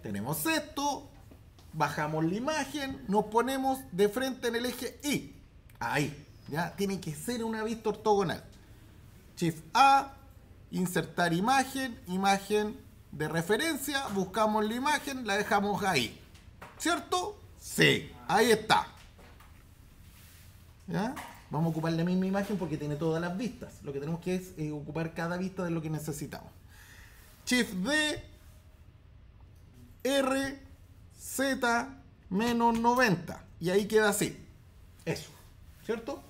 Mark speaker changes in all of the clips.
Speaker 1: Tenemos esto, bajamos la imagen, nos ponemos de frente en el eje Y. Ahí, ya tiene que ser una vista ortogonal. Shift A, insertar imagen, imagen de referencia, buscamos la imagen, la dejamos ahí. ¿Cierto? Sí, ahí está. ¿Ya? Vamos a ocupar la misma imagen porque tiene todas las vistas. Lo que tenemos que es ocupar cada vista de lo que necesitamos. Shift D, R, Z, menos 90. Y ahí queda así. Eso. ¿Cierto?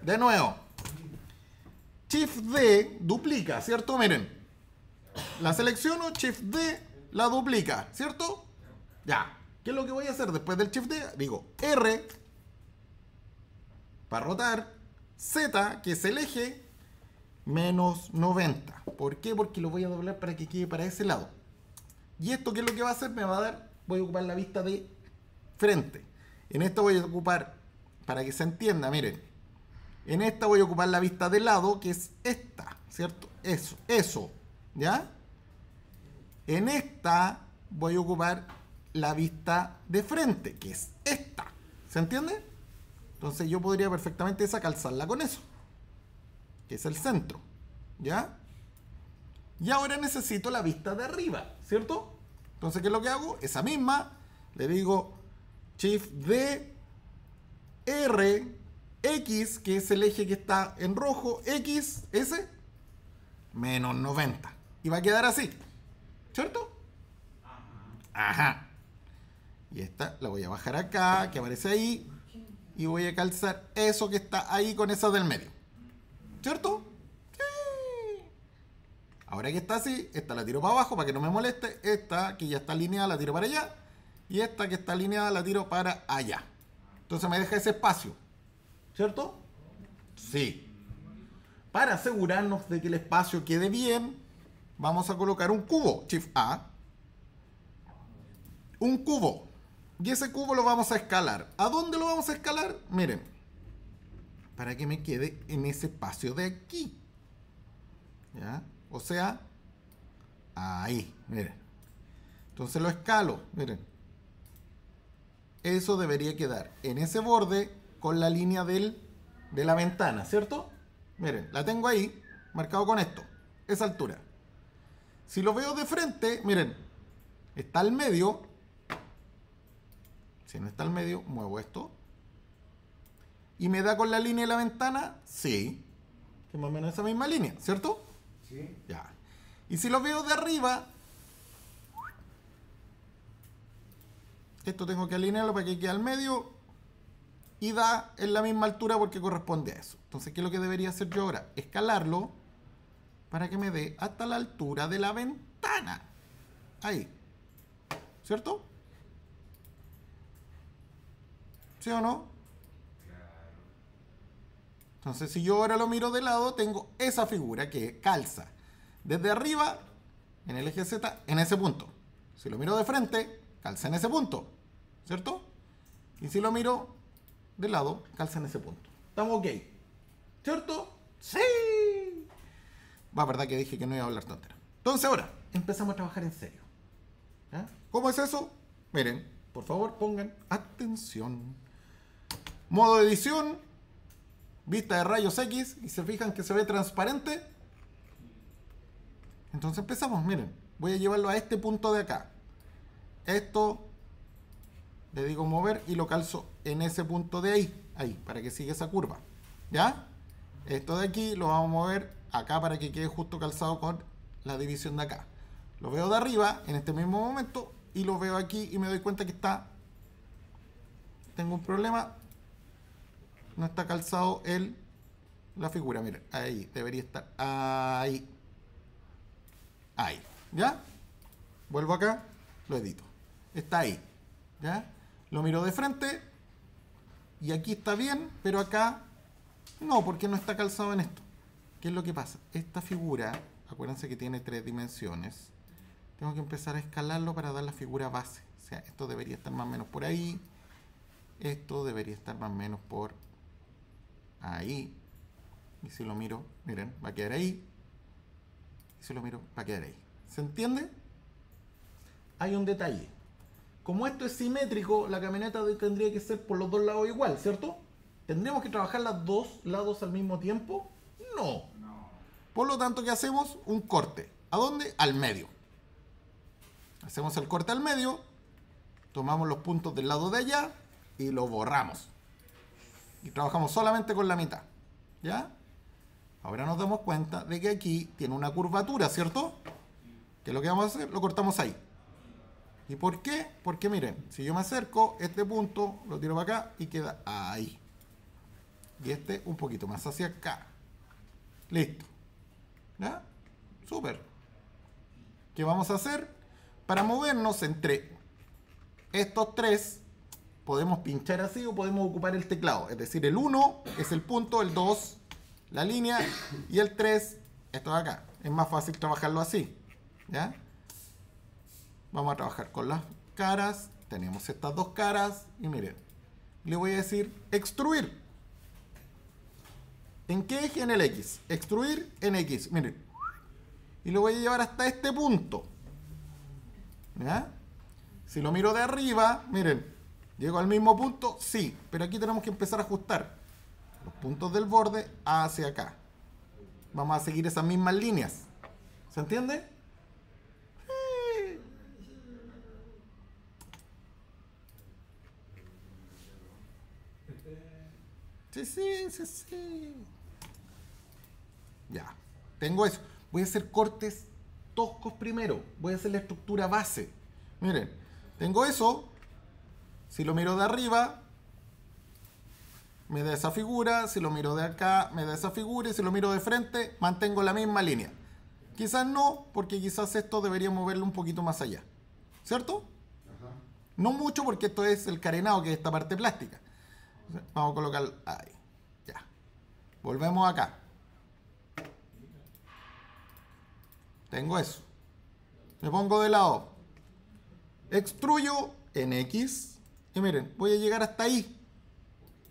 Speaker 1: De nuevo. Shift D duplica, ¿cierto? Miren. La selecciono, Shift D la duplica, ¿cierto? Ya. ¿Qué es lo que voy a hacer después del Shift D? Digo R para rotar, Z, que es el eje, menos 90. ¿Por qué? Porque lo voy a doblar para que quede para ese lado. ¿Y esto qué es lo que va a hacer? Me va a dar, voy a ocupar la vista de frente. En esta voy a ocupar, para que se entienda, miren. En esta voy a ocupar la vista de lado, que es esta, ¿cierto? Eso, ¿ya? En esta voy a ocupar la vista de frente, que es esta. ¿Se entiende? Entonces yo podría perfectamente esa calzarla con eso, que es el centro, ¿ya? Y ahora necesito la vista de arriba, ¿cierto? Entonces, ¿qué es lo que hago? Esa misma, le digo Shift D, R, X, que es el eje que está en rojo, X, S, menos 90. Y va a quedar así, ¿cierto? Ajá. Y esta la voy a bajar acá, que aparece ahí. Y voy a calzar eso que está ahí con esa del medio. ¿Cierto? Sí. Ahora que está así, esta la tiro para abajo para que no me moleste. Esta que ya está alineada la tiro para allá. Y esta que está alineada la tiro para allá. Entonces me deja ese espacio. ¿Cierto? Sí. Para asegurarnos de que el espacio quede bien, vamos a colocar un cubo. Shift A. Un cubo. Y ese cubo lo vamos a escalar. ¿A dónde lo vamos a escalar? Miren. Para que me quede en ese espacio de aquí. ¿Ya? O sea, ahí. Miren. Entonces lo escalo. Miren. Eso debería quedar en ese borde con la línea de la ventana, ¿cierto? Miren, la tengo ahí, marcado con esto. Esa altura. Si lo veo de frente, miren. Está al medio. Si no está al medio, muevo esto. ¿Y me da con la línea de la ventana? Sí. Que más o menos esa misma línea, ¿cierto?
Speaker 2: Sí.
Speaker 1: Ya. Y si lo veo de arriba, esto tengo que alinearlo para que quede al medio. Y da en la misma altura porque corresponde a eso. Entonces, ¿qué es lo que debería hacer yo ahora? Escalarlo para que me dé hasta la altura de la ventana. Ahí. ¿Cierto? ¿Sí o no? Entonces, si yo ahora lo miro de lado, tengo esa figura que calza desde arriba, en el eje Z, en ese punto. Si lo miro de frente, calza en ese punto. ¿Cierto? Y si lo miro de lado, calza en ese punto. ¿Estamos ok? ¿Cierto? ¡Sí! Va, verdad que dije que no iba a hablar tontera. Entonces ahora, empezamos a trabajar en serio. ¿Ya? ¿Cómo es eso? Miren, por favor, pongan atención. Modo de edición, vista de rayos X, y se fijan que se ve transparente. Entonces empezamos, miren, voy a llevarlo a este punto de acá. Esto, le digo mover y lo calzo en ese punto de ahí, para que siga esa curva. ¿Ya? Esto de aquí lo vamos a mover acá para que quede justo calzado con la división de acá. Lo veo de arriba en este mismo momento y lo veo aquí y me doy cuenta que está... Tengo un problema. No está calzado la figura. Miren, ahí, debería estar. Ahí. Ahí. ¿Ya? Vuelvo acá, lo edito. Está ahí. ¿Ya? Lo miro de frente. Y aquí está bien, pero acá no, porque no está calzado en esto. ¿Qué es lo que pasa? Esta figura, acuérdense que tiene 3 dimensiones. Tengo que empezar a escalarlo para dar la figura base. O sea, esto debería estar más o menos por ahí. Esto debería estar más o menos por ahí. Y si lo miro, miren, va a quedar ahí. Y si lo miro, va a quedar ahí. ¿Se entiende? hay un detalle. Como esto es simétrico, la camioneta tendría que ser por los dos lados igual, ¿cierto? ¿Tendríamos que trabajar los dos lados al mismo tiempo? No. Por lo tanto, ¿qué hacemos? Un corte. ¿A dónde? Al medio. Hacemos el corte al medio, tomamos los puntos del lado de allá y lo borramos. Y trabajamos solamente con la mitad. ¿Ya? Ahora nos damos cuenta de que aquí tiene una curvatura, ¿cierto? ¿Qué es lo que vamos a hacer? Lo cortamos ahí. ¿Y por qué? Porque miren, si yo me acerco, este punto lo tiro para acá y queda ahí. Y este un poquito más hacia acá. Listo. ¿Ya? Súper. ¿Qué vamos a hacer? Para movernos entre estos tres, podemos pinchar así o podemos ocupar el teclado. Es decir, el 1 es el punto, el 2 la línea y el 3 esto de acá. Es más fácil trabajarlo así. ¿Ya? Vamos a trabajar con las caras. Tenemos estas dos caras. Y miren, le voy a decir extruir. ¿En qué eje? En el X. Extruir en X. Miren. Y lo voy a llevar hasta este punto. ¿Ya? Si lo miro de arriba, miren, ¿llego al mismo punto? Sí, pero aquí tenemos que empezar a ajustar los puntos del borde hacia acá. Vamos a seguir esas mismas líneas. ¿Se entiende? Sí. Ya, tengo eso. Voy a hacer cortes toscos primero. Voy a hacer la estructura base. Miren, tengo eso. Si lo miro de arriba, me da esa figura. Si lo miro de acá, me da esa figura. Y si lo miro de frente, mantengo la misma línea. Quizás no, porque quizás esto debería moverlo un poquito más allá. ¿Cierto? Ajá. No mucho, porque esto es el carenado, que es esta parte plástica. Vamos a colocar ahí. Ya. Volvemos acá. Tengo eso. Me pongo de lado. Extruyo en X. Y miren, voy a llegar hasta ahí.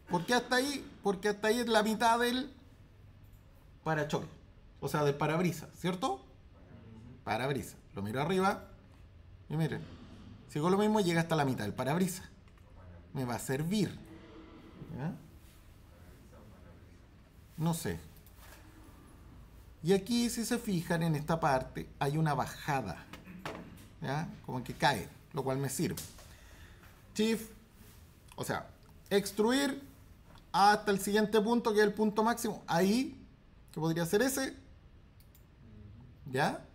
Speaker 1: ¿Por qué hasta ahí? Porque hasta ahí es la mitad del parachoque. O sea, del parabrisas, ¿cierto? Parabrisas. Lo miro arriba. Y miren, si hago lo mismo, llega hasta la mitad del parabrisas. Me va a servir. ¿Ya? No sé. Y aquí, si se fijan en esta parte, hay una bajada. ¿Ya? Como que cae, lo cual me sirve. Shift, o sea, extruir hasta el siguiente punto, que es el punto máximo. Ahí, que podría ser ese. ¿Ya?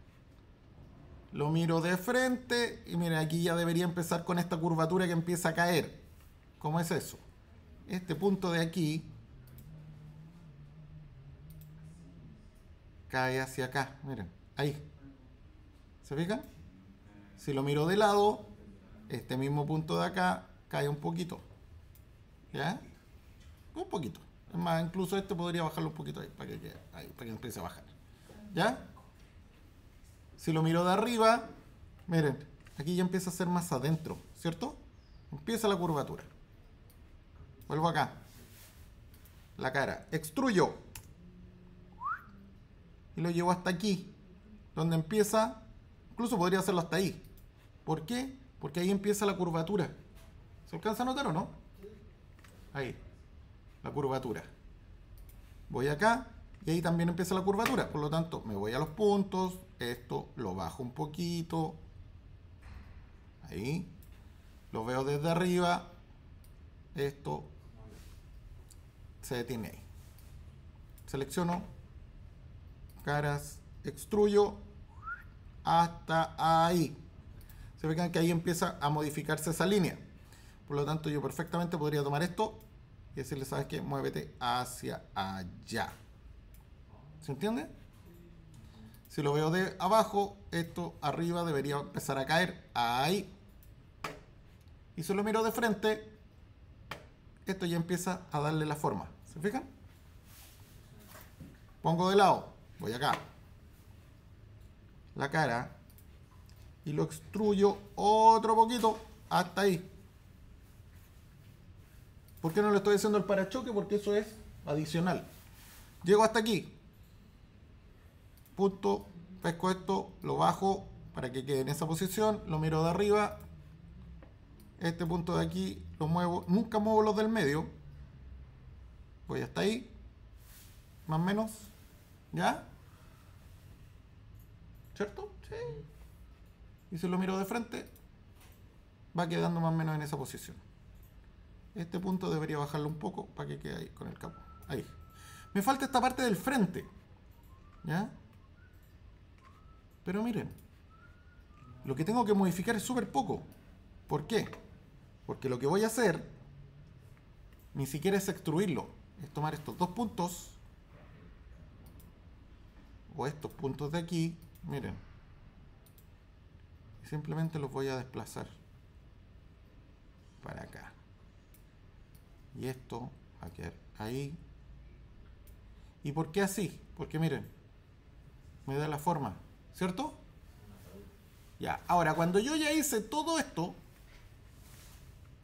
Speaker 1: Lo miro de frente y miren, aquí ya debería empezar con esta curvatura que empieza a caer. ¿Cómo es eso? Este punto de aquí cae hacia acá, miren, ahí. ¿Se fijan? Si lo miro de lado, este mismo punto de acá cae un poquito. ¿Ya? Un poquito. Es más, incluso este podría bajarlo un poquito ahí, para que empiece a bajar. ¿Ya? Si lo miro de arriba, miren, aquí ya empieza a ser más adentro, ¿cierto? Empieza la curvatura. Vuelvo acá. La cara. Extruyo. Y lo llevo hasta aquí. Donde empieza. Incluso podría hacerlo hasta ahí. ¿Por qué? Porque ahí empieza la curvatura. ¿Se alcanza a notar o no? Ahí. La curvatura. Voy acá. Y ahí también empieza la curvatura. Por lo tanto, me voy a los puntos. Esto lo bajo un poquito. Ahí. Lo veo desde arriba. Esto se detiene ahí. Selecciono caras, extruyo hasta ahí. Se fijan que ahí empieza a modificarse esa línea. Por lo tanto, yo perfectamente podría tomar esto y decirle, ¿sabes qué? Muévete hacia allá. ¿Se entiende? Si lo veo de abajo, esto arriba debería empezar a caer ahí. Y si lo miro de frente, esto ya empieza a darle la forma. ¿Se fijan? Pongo de lado, voy acá, la cara, y lo extruyo otro poquito hasta ahí. ¿Por qué no le estoy haciendo el parachoque? Porque eso es adicional. Llego hasta aquí. Punto, pesco esto, lo bajo para que quede en esa posición, lo miro de arriba, este punto de aquí lo muevo, nunca muevo los del medio, voy hasta ahí, más o menos, ¿ya? ¿Cierto? Sí. Y si lo miro de frente, va quedando más o menos en esa posición. Este punto debería bajarlo un poco para que quede ahí con el capo. Ahí. Me falta esta parte del frente, ¿ya? Pero miren, lo que tengo que modificar es súper poco. ¿Por qué? Porque lo que voy a hacer ni siquiera es extruirlo. Es tomar estos dos puntos o estos puntos de aquí, miren, y simplemente los voy a desplazar para acá. Y esto va a quedar ahí. ¿Y por qué así? Porque miren, me da la forma, ¿cierto? Ya, ahora cuando yo ya hice todo esto,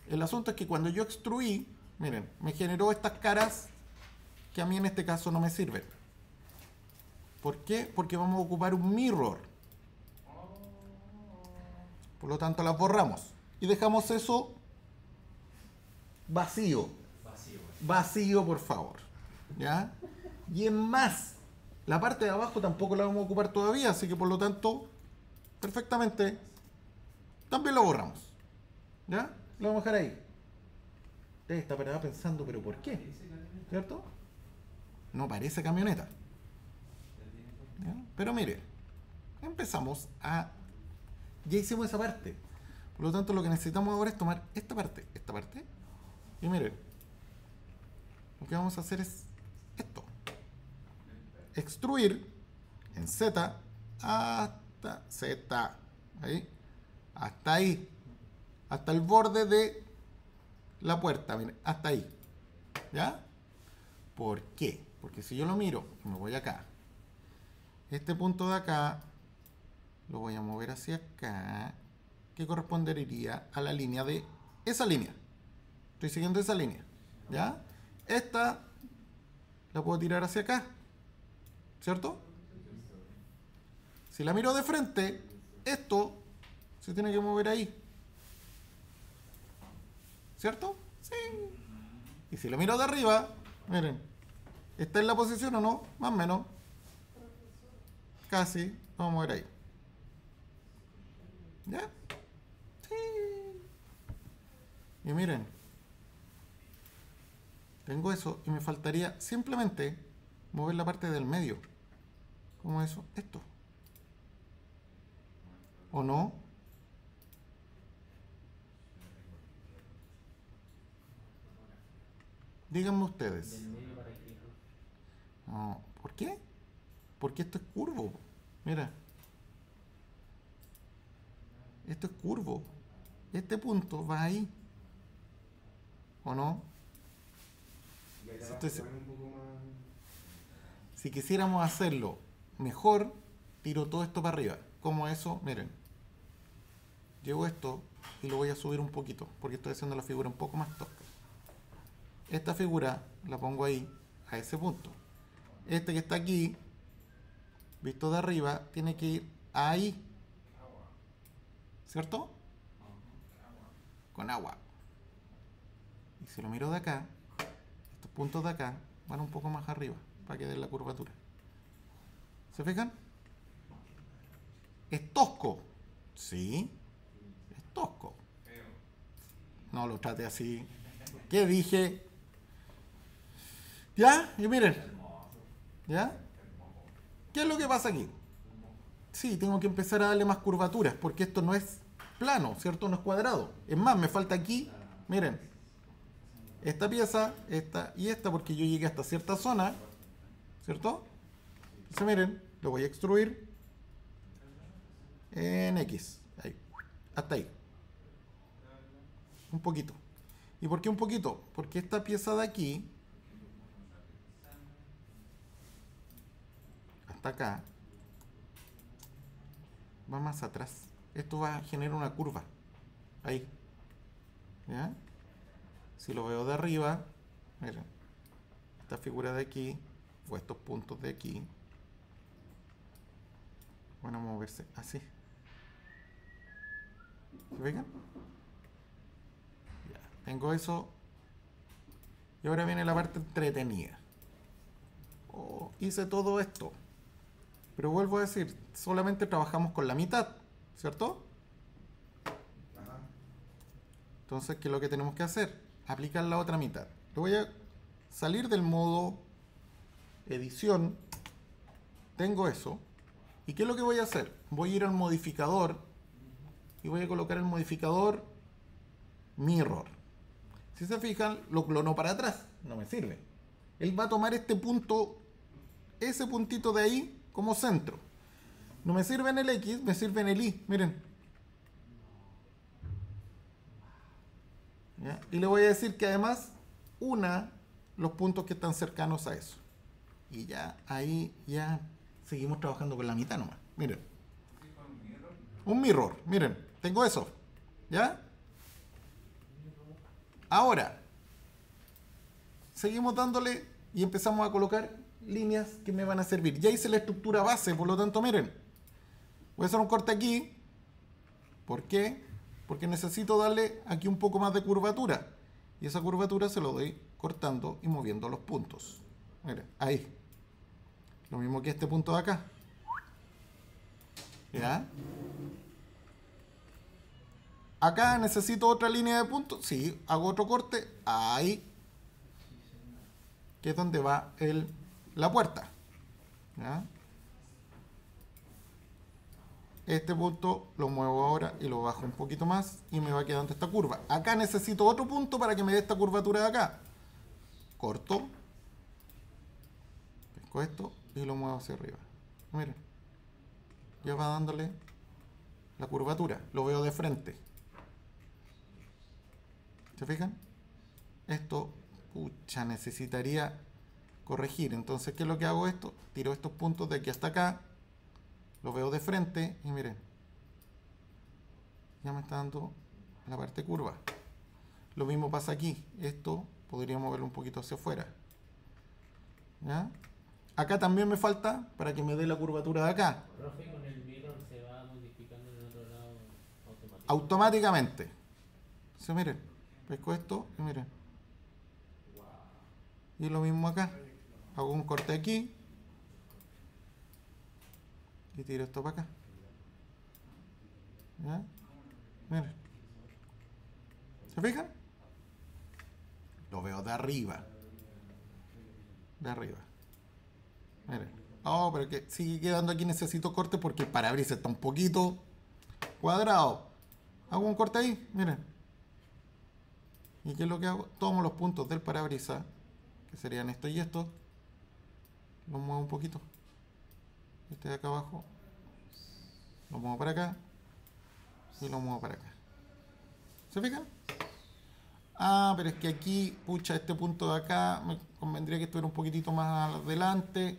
Speaker 1: el asunto es que cuando yo extruí, miren, me generó estas caras que a mí en este caso no me sirven. ¿Por qué? Porque vamos a ocupar un mirror. Por lo tanto las borramos. Y dejamos eso vacío. Vacío, por favor. ¿Ya? Y en más, la parte de abajo tampoco la vamos a ocupar todavía, así que por lo tanto, perfectamente, también lo borramos. ¿Ya? Lo vamos a dejar ahí. Usted está parada pensando, ¿pero por qué? ¿Cierto? No parece camioneta. ¿Ya? Pero mire, empezamos a... Ya hicimos esa parte. Por lo tanto, lo que necesitamos ahora es tomar esta parte, y miren, lo que vamos a hacer es esto. Extruir en Z hasta Z. Ahí. Hasta ahí. Hasta el borde de la puerta. Miren, hasta ahí. ¿Ya? ¿Por qué? Porque si yo lo miro y me voy acá, este punto de acá lo voy a mover hacia acá, que correspondería a la línea de esa línea. Estoy siguiendo esa línea. ¿Ya? Esta la puedo tirar hacia acá, ¿cierto? Si la miro de frente, esto se tiene que mover ahí, ¿cierto? Sí. Y si lo miro de arriba, miren, ¿está en la posición o no? Más o menos. Casi. Vamos a mover ahí. ¿Ya? Sí. Y miren, tengo eso y me faltaría simplemente mover la parte del medio. ¿Cómo eso? Esto. ¿O no? Díganme ustedes. No, ¿por qué? Porque esto es curvo. Mira. Esto es curvo. Este punto va ahí. ¿O no? Entonces, si quisiéramos hacerlo mejor, tiro todo esto para arriba. Como eso, miren. Llevo esto y lo voy a subir un poquito, porque estoy haciendo la figura un poco más tosca. Esta figura la pongo ahí, a ese punto. Este que está aquí, visto de arriba, tiene que ir ahí. ¿Cierto? Con agua. Y si lo miro de acá, estos puntos de acá van un poco más arriba, para que den la curvatura. ¿Se fijan? ¿Es tosco? Sí. Es tosco. No lo trate así. ¿Qué dije? ¿Ya? Y miren. ¿Ya? ¿Qué es lo que pasa aquí? Sí, tengo que empezar a darle más curvaturas, porque esto no es plano, ¿cierto? No es cuadrado. Es más, me falta aquí, miren, esta pieza, esta y esta, porque yo llegué hasta cierta zona, ¿cierto? Entonces miren, lo voy a extruir en X, ahí, hasta ahí. Un poquito. ¿Y por qué un poquito? Porque esta pieza de aquí, hasta acá, va más atrás. Esto va a generar una curva. Ahí. ¿Ya? Si lo veo de arriba, miren, esta figura de aquí, o estos puntos de aquí, van a moverse así. ¿Se fijan? Ya, tengo eso. Y ahora viene la parte entretenida. Oh, hice todo esto. Pero vuelvo a decir, solamente trabajamos con la mitad, ¿cierto? Entonces, ¿qué es lo que tenemos que hacer? Aplicar la otra mitad. Yo voy a salir del modo edición. Tengo eso. ¿Y qué es lo que voy a hacer? Voy a ir al modificador y voy a colocar el modificador mirror. Si se fijan, lo clono para atrás. No me sirve. Él va a tomar este punto, ese puntito de ahí, como centro. No me sirve en el X, me sirve en el Y. Miren. ¿Ya? Y le voy a decir que además una los puntos que están cercanos a eso. Y ya ahí ya seguimos trabajando con la mitad nomás. Miren. Un mirror. Miren, tengo eso. ¿Ya? Ahora, seguimos dándole y empezamos a colocar líneas que me van a servir. Ya hice la estructura base, por lo tanto, miren. Voy a hacer un corte aquí. ¿Por qué? Porque necesito darle aquí un poco más de curvatura. Y esa curvatura se lo doy cortando y moviendo los puntos. Miren, ahí. Lo mismo que este punto de acá. ¿Ya? Acá necesito otra línea de puntos. Sí, hago otro corte. Ahí. Que es donde va la puerta. ¿Ya? Este punto lo muevo ahora y lo bajo un poquito más y me va quedando esta curva. Acá necesito otro punto para que me dé esta curvatura de acá. Corto. Pesco esto y lo muevo hacia arriba. Miren. Ya va dándole la curvatura. Lo veo de frente. ¿Se fijan? Esto, pucha, necesitaría corregir. Entonces, ¿qué es lo que hago esto? Tiro estos puntos de aquí hasta acá. Lo veo de frente y miren. Ya me está dando la parte curva. Lo mismo pasa aquí. Esto podría moverlo un poquito hacia afuera. ¿Ya? Acá también me falta para que me dé la curvatura de acá.
Speaker 2: Profe, con el mirror se va modificando en el otro lado automáticamente.
Speaker 1: Automáticamente. Entonces, miren. Pesco esto y miren. Y lo mismo acá. Hago un corte aquí. Y tiro esto para acá. ¿Ya? Miren. ¿Se fijan? Lo veo de arriba. De arriba. Miren. Oh, pero que sigue quedando aquí. Necesito corte porque el parabrisas está un poquito cuadrado. Hago un corte ahí. Miren. ¿Y qué es lo que hago? Tomo los puntos del parabrisas, que serían esto y esto. Los muevo un poquito. Este de acá abajo. Lo muevo para acá. Y lo muevo para acá. ¿Se fijan? Ah, pero es que aquí, pucha, este punto de acá me convendría que estuviera un poquitito más adelante.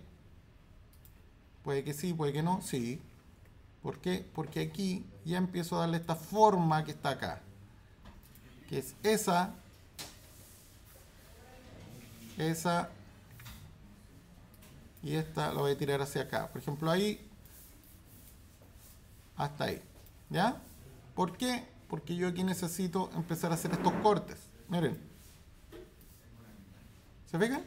Speaker 1: Puede que sí, puede que no, sí. ¿Por qué? Porque aquí ya empiezo a darle esta forma que está acá. Que es esa. Esa. Y esta la voy a tirar hacia acá. Por ejemplo, ahí. Hasta ahí. ¿Ya? ¿Por qué? Porque yo aquí necesito empezar a hacer estos cortes. Miren. ¿Se fijan?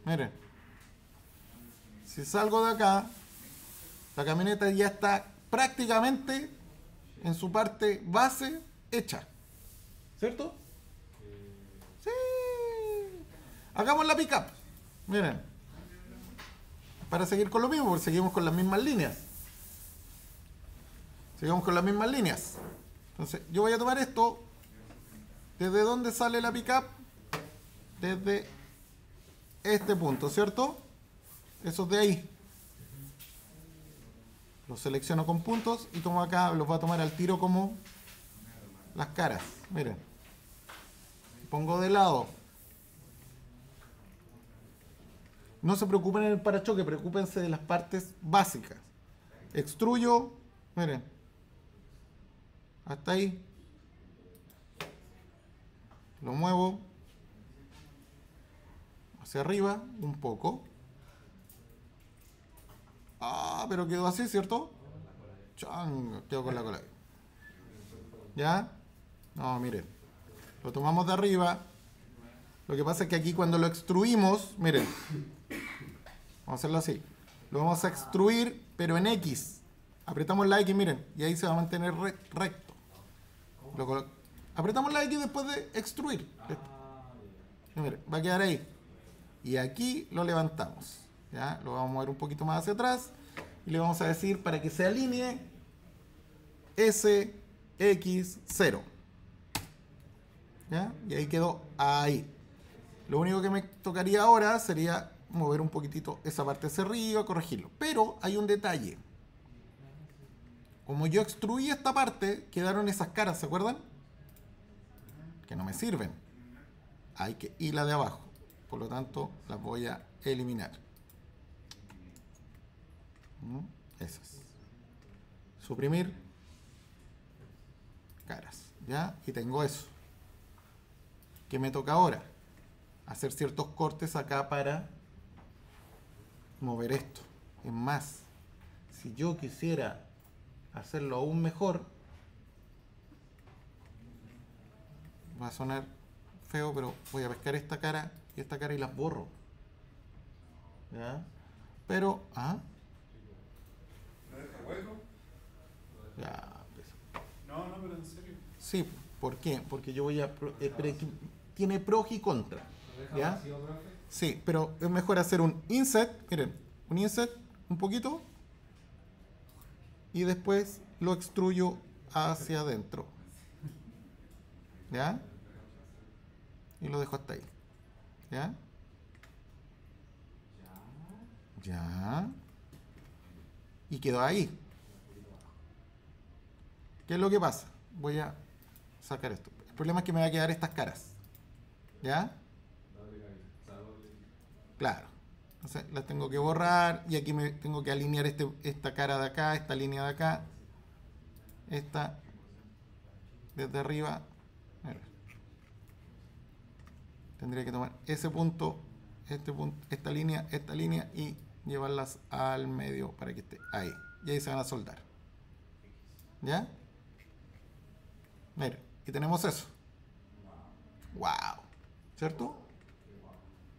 Speaker 1: Miren. Si salgo de acá, la camioneta ya está prácticamente en su parte base hecha. ¿Cierto? Sí. Hagamos la pickup. Miren. Para seguir con lo mismo, porque seguimos con las mismas líneas. Seguimos con las mismas líneas. Entonces, yo voy a tomar esto. ¿Desde dónde sale la pickup? Desde este punto, ¿cierto? Esos de ahí. Los selecciono con puntos y tomo acá, los voy a tomar al tiro como las caras. Miren. Pongo de lado. No se preocupen en el parachoque, preocúpense de las partes básicas. Extruyo, miren. Hasta ahí. Lo muevo hacia arriba un poco. Ah, pero quedó así, ¿cierto? Chang, quedó con la cola ahí. ¿Ya? No, miren. Lo tomamos de arriba. Lo que pasa es que aquí cuando lo extruimos, miren. Vamos a hacerlo así. Lo vamos a extruir, pero en X. Apretamos la X, miren. Y ahí se va a mantener recto. Apretamos la X después de extruir. Y miren, va a quedar ahí. Y aquí lo levantamos. ¿Ya? Lo vamos a mover un poquito más hacia atrás. Y le vamos a decir para que se alinee SX0. ¿Ya? Y ahí quedó ahí. Lo único que me tocaría ahora sería mover un poquitito esa parte hacia arriba, corregirlo. Pero hay un detalle. Como yo extruí esta parte, quedaron esas caras, ¿se acuerdan? Que no me sirven. Hay que ir la de abajo. Por lo tanto, las voy a eliminar. Esas. Suprimir caras. ¿Ya? Y tengo eso. ¿Qué me toca ahora? Hacer ciertos cortes acá para mover esto. Es más, si yo quisiera hacerlo aún mejor, va a sonar feo, pero voy a pescar esta cara y las borro. ¿Ya? Pero,
Speaker 3: ¿No deja hueco?
Speaker 1: ya, pues.
Speaker 3: No, pero en serio.
Speaker 1: Sí, ¿por qué? Porque yo voy a... tiene pros y contras. ¿Ya?
Speaker 2: vacío, profe?
Speaker 1: Sí, pero es mejor hacer un inset, miren, un inset un poquito y después lo extruyo hacia adentro. ¿Ya? Y lo dejo hasta ahí. ¿Ya? Ya. Y quedó ahí. ¿Qué es lo que pasa? Voy a sacar esto. El problema es que me va a quedar estas caras. ¿Ya? Claro. Entonces las tengo que borrar y aquí me tengo que alinear esta cara de acá, esta línea de acá, esta desde arriba. Mira. Tendría que tomar ese punto, este punto, esta línea y llevarlas al medio para que esté ahí. Y ahí se van a soldar. ¿Ya? Mira, y tenemos eso. ¡Wow! ¿Cierto?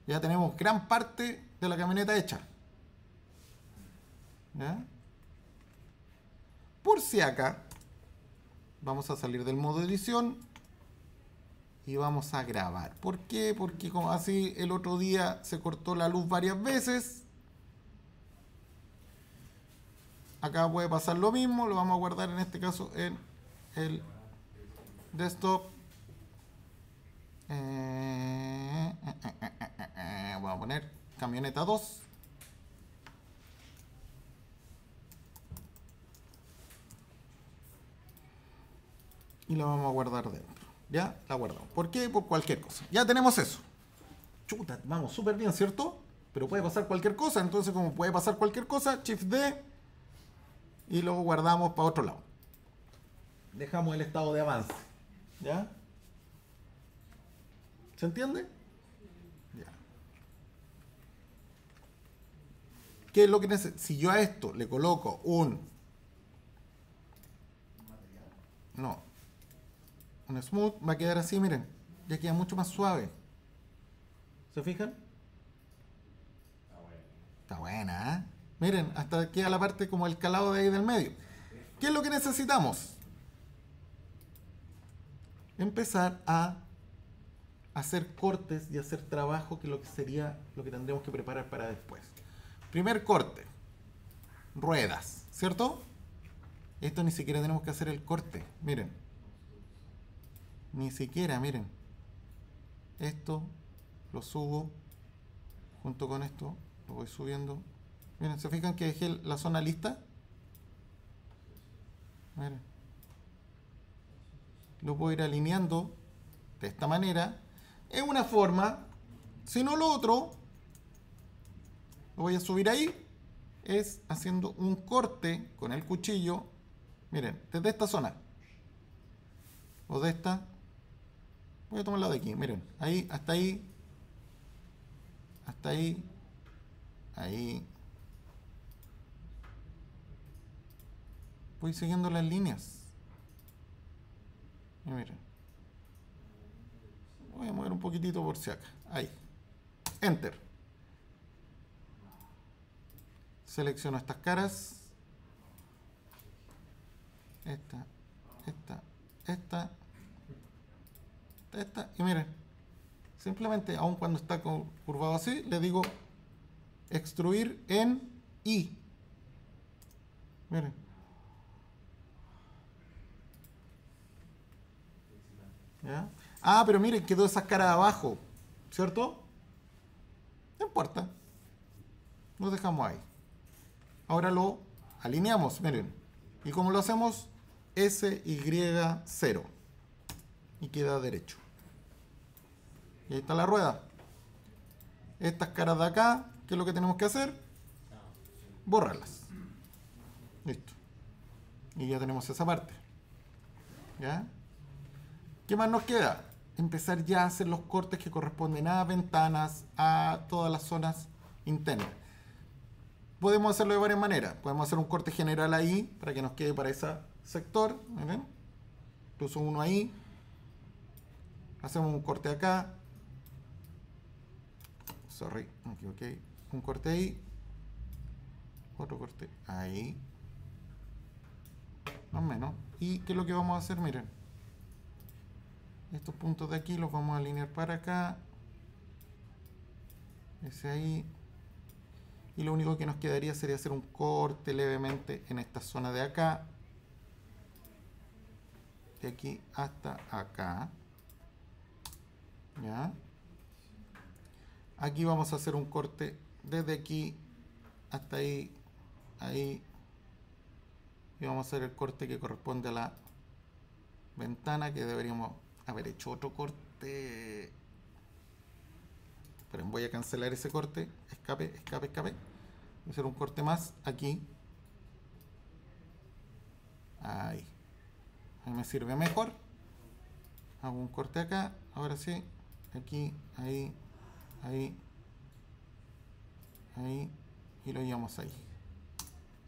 Speaker 1: Ya tenemos gran parte de la camioneta hecha. ¿Ya? Por si acá, vamos a salir del modo edición y vamos a grabar. ¿Por qué? Porque como así el otro día se cortó la luz varias veces. Acá puede pasar lo mismo, lo vamos a guardar en este caso en el desktop. Voy a poner camioneta 2. Y la vamos a guardar dentro. ¿Ya? La guardamos. ¿Por qué? Por cualquier cosa. Ya tenemos eso. Chuta, vamos súper bien, ¿cierto? Pero puede pasar cualquier cosa. Entonces, como puede pasar cualquier cosa, Shift D. Y luego guardamos para otro lado. Dejamos el estado de avance. ¿Ya? ¿Se entiende? Ya. ¿Qué es lo que necesito? Si yo a esto le coloco un smooth, va a quedar así, miren. Ya queda mucho más suave. ¿Se fijan? Está buena, ¿eh? Miren, hasta queda la parte como el calado de ahí del medio. ¿Qué es lo que necesitamos? Empezar a hacer cortes y hacer trabajo, que sería lo que tendremos que preparar para después. Primer corte, ruedas, ¿cierto? Esto ni siquiera tenemos que hacer el corte, miren. Ni siquiera, miren. Esto lo subo junto con esto, lo voy subiendo. Miren, ¿se fijan que dejé la zona lista? Miren. Lo puedo ir alineando de esta manera. Es una forma. Si no, lo otro, lo voy a subir ahí, es haciendo un corte con el cuchillo. Miren, desde esta zona. O de esta. Voy a tomar la de aquí, miren. Ahí, hasta ahí. Hasta ahí. Ahí. Voy siguiendo las líneas. Y miren. Voy a mover un poquitito por si acá. Ahí. Enter. Selecciono estas caras. Esta. Y miren. Simplemente, aun cuando está curvado así, le digo extruir en I. Miren. ¿Ya? Ah, pero miren, quedó esa cara abajo, ¿cierto? No importa. Lo dejamos ahí. Ahora lo alineamos, miren. ¿Y cómo lo hacemos? SY0. Y queda derecho. Y ahí está la rueda. Estas caras de acá, ¿qué es lo que tenemos que hacer? Borrarlas. Listo. Y ya tenemos esa parte. ¿Ya? ¿Qué más nos queda? Empezar ya a hacer los cortes que corresponden a ventanas, a todas las zonas internas. Podemos hacerlo de varias maneras. Podemos hacer un corte general ahí para que nos quede para ese sector. ¿Miren? Incluso uno ahí. Hacemos un corte acá. Sorry, me equivoqué. Un corte ahí. Otro corte ahí. Más o menos. ¿Y qué es lo que vamos a hacer? Miren. Estos puntos de aquí los vamos a alinear para acá. Ese ahí. Y lo único que nos quedaría sería hacer un corte levemente en esta zona de acá. De aquí hasta acá. ¿Ya? Aquí vamos a hacer un corte desde aquí hasta ahí. Ahí. Y vamos a hacer el corte que corresponde a la ventana, que deberíamos haber hecho otro corte. Esperen, voy a cancelar ese corte. Escape. Voy a hacer un corte más aquí. Ahí. Ahí me sirve mejor. Hago un corte acá. Ahora sí. Aquí, ahí, ahí, ahí. Y lo llevamos ahí.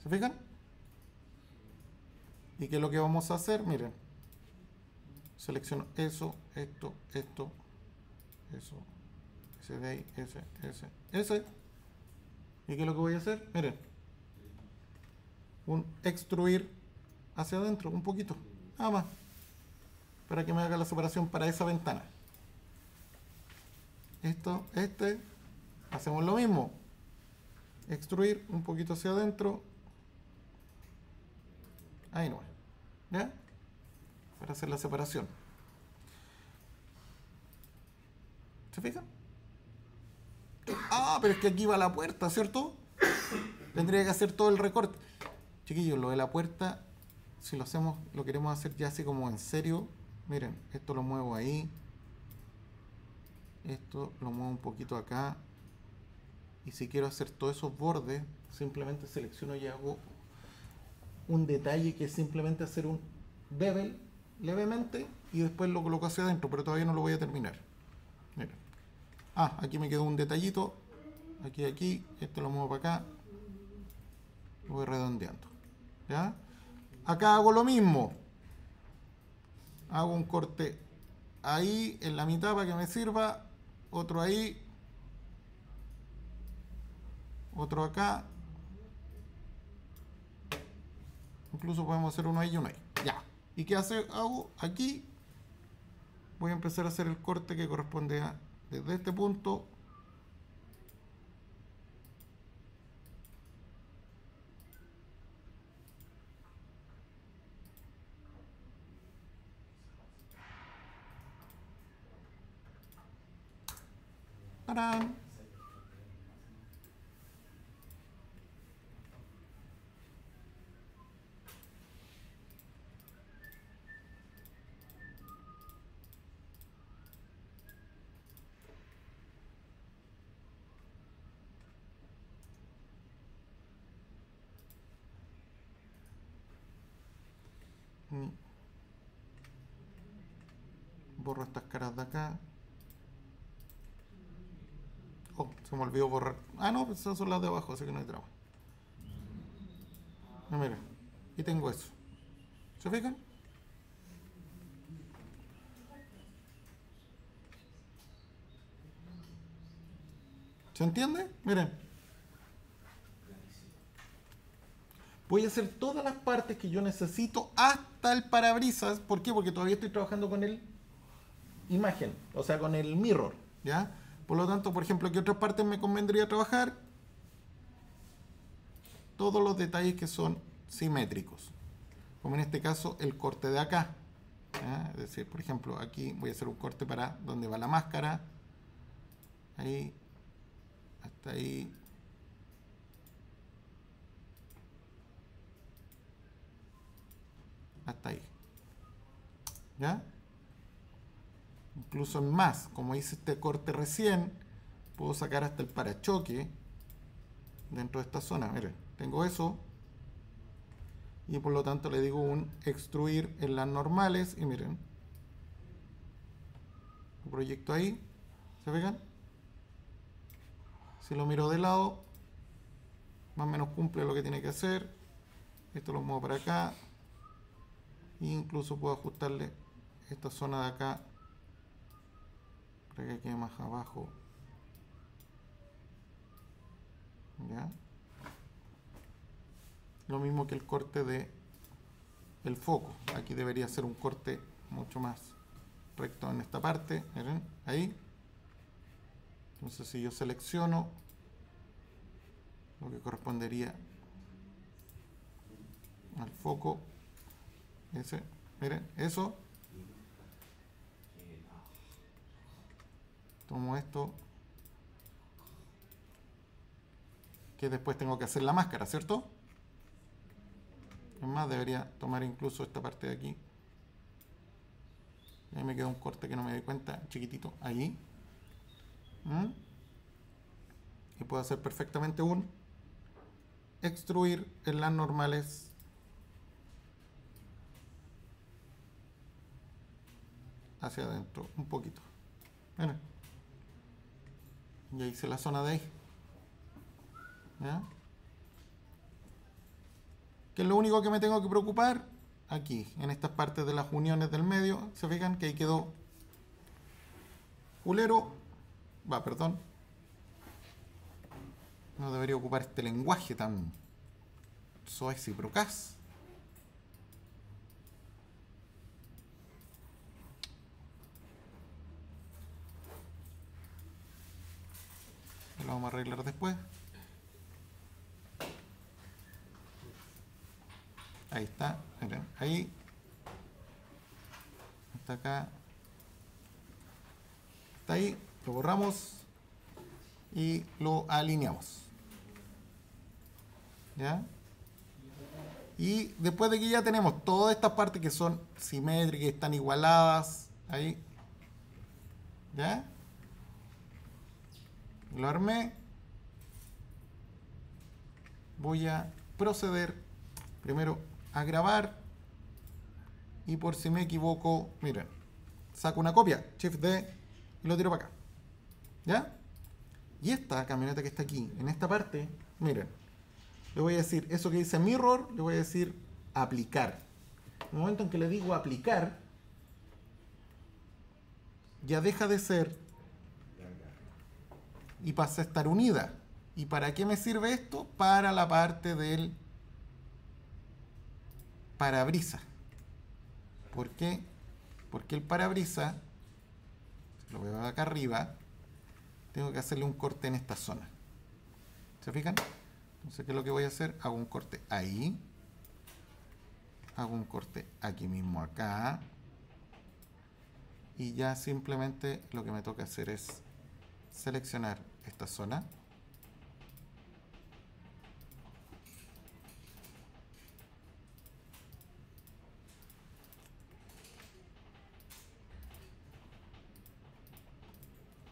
Speaker 1: ¿Se fijan? ¿Y qué es lo que vamos a hacer? Miren. Selecciono eso, esto, eso. Ese de ahí, ese. ¿Y qué es lo que voy a hacer? Miren. Un extruir hacia adentro, un poquito. Nada más. Para que me haga la separación para esa ventana. Esto, hacemos lo mismo. Extruir un poquito hacia adentro. Ahí no. ¿Ya? Para hacer la separación. ¿Se fijan? Ah, pero es que aquí va la puerta, ¿cierto? Tendría que hacer todo el recorte. Chiquillos, lo de la puerta, si lo hacemos, lo queremos hacer ya así como en serio. Miren, esto lo muevo ahí. Esto lo muevo un poquito acá. Y si quiero hacer todos esos bordes, simplemente selecciono y hago un detalle que es simplemente hacer un bevel levemente y después lo coloco hacia adentro, pero todavía no lo voy a terminar. Miren. Ah, aquí me quedó un detallito. Aquí. Esto lo muevo para acá. Lo voy redondeando. ¿Ya? Acá hago lo mismo. Hago un corte ahí en la mitad para que me sirva. Otro ahí. Otro acá. Incluso podemos hacer uno ahí y uno ahí. Ya. ¿Y qué hago? Aquí voy a empezar a hacer el corte que corresponde a desde este punto ¡tarán! Borro estas caras de acá. Oh, se me olvidó borrar. Ah, no, pues esas son las de abajo, así que no hay drama. Mira, y tengo eso. ¿Se fijan? ¿Se entiende? Miren. Voy a hacer todas las partes que yo necesito hasta el parabrisas. ¿Por qué? Porque todavía estoy trabajando con el imagen, o sea, con el mirror, ¿ya? Por lo tanto, por ejemplo, ¿qué otras partes me convendría trabajar? Todos los detalles que son simétricos. Como en este caso, el corte de acá. ¿Ya? Es decir, por ejemplo, aquí voy a hacer un corte para donde va la máscara. Ahí. Hasta ahí. Hasta ahí. ¿Ya? Incluso en más, como hice este corte recién, puedo sacar hasta el parachoque dentro de esta zona. Miren, tengo eso. Y por lo tanto le digo un extruir en las normales. Y miren. Lo proyecto ahí. ¿Se fijan? Si lo miro de lado, más o menos cumple lo que tiene que hacer. Esto lo muevo para acá. E incluso puedo ajustarle esta zona de acá para que quede más abajo. ¿Ya? Lo mismo que el corte de el foco. Aquí debería ser un corte mucho más recto en esta parte. Miren, ahí. Entonces si yo selecciono lo que correspondería al foco, ese, miren, eso. Tomo esto, que después tengo que hacer la máscara, ¿cierto? Es más, debería tomar incluso esta parte de aquí. Y ahí me queda un corte que no me doy cuenta, chiquitito, ahí. Y puedo hacer perfectamente un extruir en las normales hacia adentro, un poquito. Miren. Ya hice la zona de ahí. ¿Ya? ¿Qué es lo único que me tengo que preocupar? Aquí, en estas partes de las uniones del medio. ¿Se fijan que ahí quedó culero? Perdón. No debería ocupar este lenguaje tan soez y procaz. Lo vamos a arreglar después. Ahí está, miren, ahí. Hasta acá. Hasta ahí, lo borramos y lo alineamos. ¿Ya? Y después de que ya tenemos todas estas partes que son simétricas, están igualadas, ahí. ¿Ya? Lo armé. Voy a proceder primero a grabar. Y por si me equivoco, miren, saco una copia, Shift D, y lo tiro para acá. ¿Ya? Y esta camioneta que está aquí, en esta parte, miren, le voy a decir, eso que dice mirror, le voy a decir aplicar. En el momento en que le digo aplicar, ya deja de ser y pasa a estar unida. ¿Y para qué me sirve esto? Para la parte del parabrisas. ¿Por qué? Porque el parabrisas, lo veo de acá arriba, tengo que hacerle un corte en esta zona. ¿Se fijan? Entonces, ¿qué es lo que voy a hacer? Hago un corte ahí. Hago un corte aquí mismo, acá. Y ya simplemente lo que me toca hacer es seleccionar esta zona.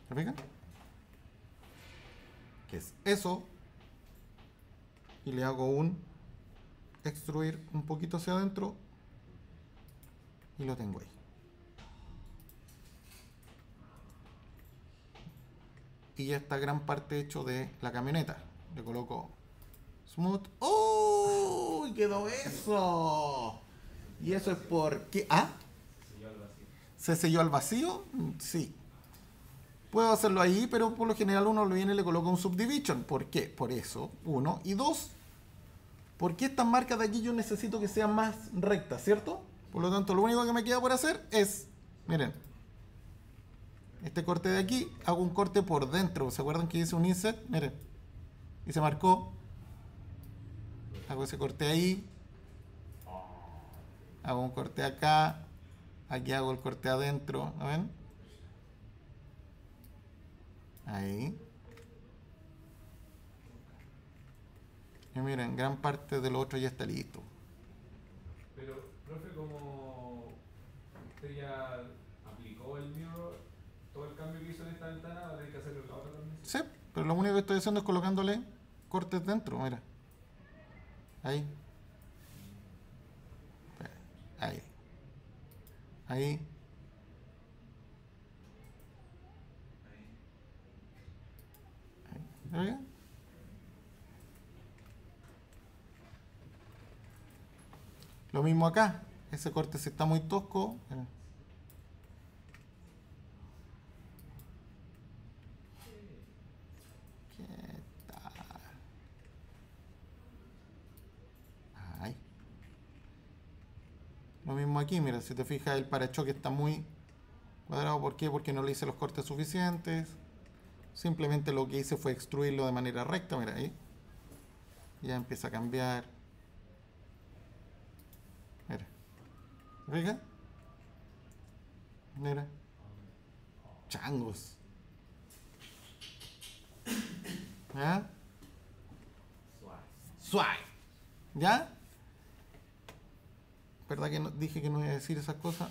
Speaker 1: ¿Se fijan? Que es eso. Y le hago un extruir un poquito hacia adentro. Y lo tengo ahí. Y ya está gran parte hecho de la camioneta. Le coloco smooth. ¡Oh! ¡Quedó eso! Y eso es porque... ¿Ah? ¿Se selló al vacío? Sí. Puedo hacerlo ahí, pero por lo general uno lo viene y le coloca un subdivision. ¿Por qué? Por eso, uno. Y dos, porque estas marcas de aquí yo necesito que sean más rectas, ¿cierto? Por lo tanto, lo único que me queda por hacer es, miren, este corte de aquí, hago un corte por dentro. ¿Se acuerdan que hice un inset? Miren, y se marcó. Hago ese corte ahí. Hago un corte acá. Aquí hago el corte adentro, ¿no ven? Ahí. Y miren, gran parte de lo otro ya está listo.
Speaker 4: Pero, profe, como usted ya aplicó el mirror, todo el cambio que hizo en esta ventana, va a tener que hacerlo en la otra también.
Speaker 1: Sí, pero lo único que estoy haciendo es colocándole cortes dentro, mira. Ahí. Ahí. Ahí. Ahí. ¿Ve? Lo mismo acá. Ese corte si está muy tosco. Mira. ¿Qué tal? Ahí. Lo mismo aquí, mira, si te fijas el parachoque está muy cuadrado. ¿Por qué? Porque no le hice los cortes suficientes. Simplemente lo que hice fue extruirlo de manera recta, mira ahí. Ya empieza a cambiar. Mira. ¿Te fijas? Mira. Changos. ¿Ya? Suave. ¿Ya? ¿Verdad que dije que no iba a decir esas cosas?